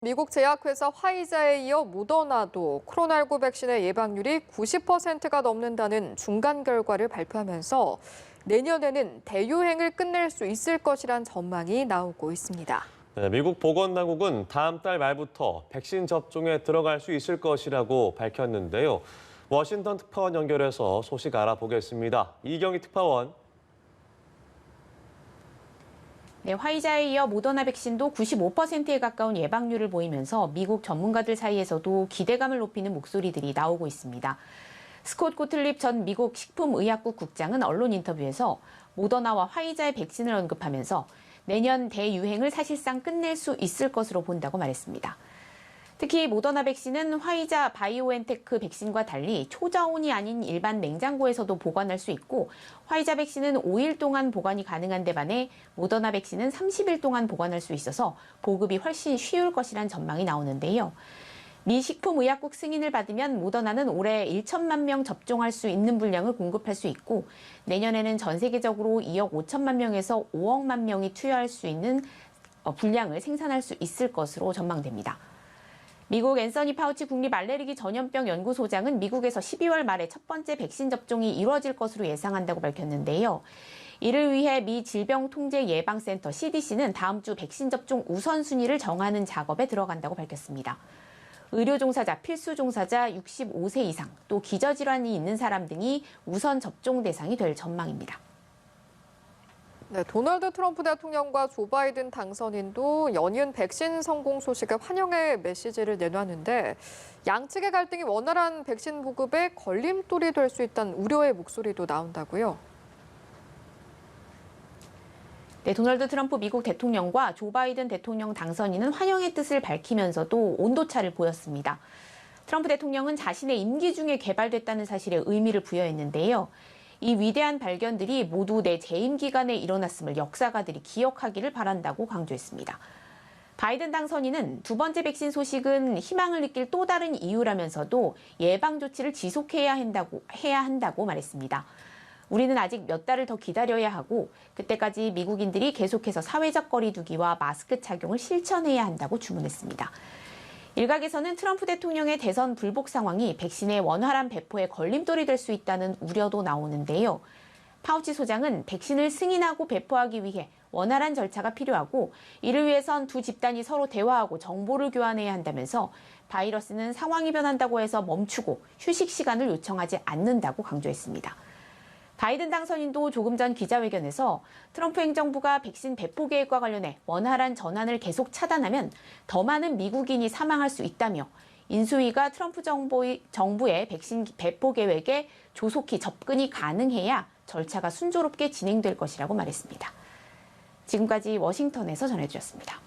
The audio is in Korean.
미국 제약회사 화이자에 이어 모더나도 코로나19 백신의 예방률이 90%가 넘는다는 중간 결과를 발표하면서 내년에는 대유행을 끝낼 수 있을 것이란 전망이 나오고 있습니다. 네, 미국 보건당국은 다음 달 말부터 백신 접종에 들어갈 수 있을 것이라고 밝혔는데요. 워싱턴 특파원 연결해서 소식 알아보겠습니다. 이경희 특파원. 네, 화이자에 이어 모더나 백신도 95%에 가까운 예방률을 보이면서 미국 전문가들 사이에서도 기대감을 높이는 목소리들이 나오고 있습니다. 스콧 고틀립 전 미국 식품의약국 국장은 언론 인터뷰에서 모더나와 화이자의 백신을 언급하면서 내년 대유행을 사실상 끝낼 수 있을 것으로 본다고 말했습니다. 특히 모더나 백신은 화이자 바이오엔테크 백신과 달리 초저온이 아닌 일반 냉장고에서도 보관할 수 있고 화이자 백신은 5일 동안 보관이 가능한 데 반해 모더나 백신은 30일 동안 보관할 수 있어서 보급이 훨씬 쉬울 것이란 전망이 나오는데요. 미 식품의약국 승인을 받으면 모더나는 올해 1천만 명 접종할 수 있는 분량을 공급할 수 있고 내년에는 전 세계적으로 2억 5천만 명에서 5억만 명이 투여할 수 있는 분량을 생산할 수 있을 것으로 전망됩니다. 미국 앤서니 파우치 국립 알레르기 전염병 연구소장은 미국에서 12월 말에 첫 번째 백신 접종이 이루어질 것으로 예상한다고 밝혔는데요. 이를 위해 미 질병통제예방센터 CDC는 다음 주 백신 접종 우선순위를 정하는 작업에 들어간다고 밝혔습니다. 의료 종사자, 필수 종사자, 65세 이상, 또 기저질환이 있는 사람 등이 우선 접종 대상이 될 전망입니다. 네, 도널드 트럼프 대통령과 조 바이든 당선인도 연이은 백신 성공 소식에 환영의 메시지를 내놨는데 양측의 갈등이 원활한 백신 보급에 걸림돌이 될 수 있다는 우려의 목소리도 나온다고요. 네, 도널드 트럼프 미국 대통령과 조 바이든 대통령 당선인은 환영의 뜻을 밝히면서도 온도차를 보였습니다. 트럼프 대통령은 자신의 임기 중에 개발됐다는 사실에 의미를 부여했는데요. 이 위대한 발견들이 모두 내 재임 기간에 일어났음을 역사가들이 기억하기를 바란다고 강조했습니다. 바이든 당선인은 두 번째 백신 소식은 희망을 느낄 또 다른 이유라면서도 예방 조치를 지속해야 한다고 말했습니다. 우리는 아직 몇 달을 더 기다려야 하고 그때까지 미국인들이 계속해서 사회적 거리 두기와 마스크 착용을 실천해야 한다고 주문했습니다. 일각에서는 트럼프 대통령의 대선 불복 상황이 백신의 원활한 배포에 걸림돌이 될 수 있다는 우려도 나오는데요. 파우치 소장은 백신을 승인하고 배포하기 위해 원활한 절차가 필요하고 이를 위해선 두 집단이 서로 대화하고 정보를 교환해야 한다면서 바이러스는 상황이 변한다고 해서 멈추고 휴식 시간을 요청하지 않는다고 강조했습니다. 바이든 당선인도 조금 전 기자회견에서 트럼프 행정부가 백신 배포 계획과 관련해 원활한 전환을 계속 차단하면 더 많은 미국인이 사망할 수 있다며 인수위가 트럼프 정부의 백신 배포 계획에 조속히 접근이 가능해야 절차가 순조롭게 진행될 것이라고 말했습니다. 지금까지 워싱턴에서 전해드렸습니다.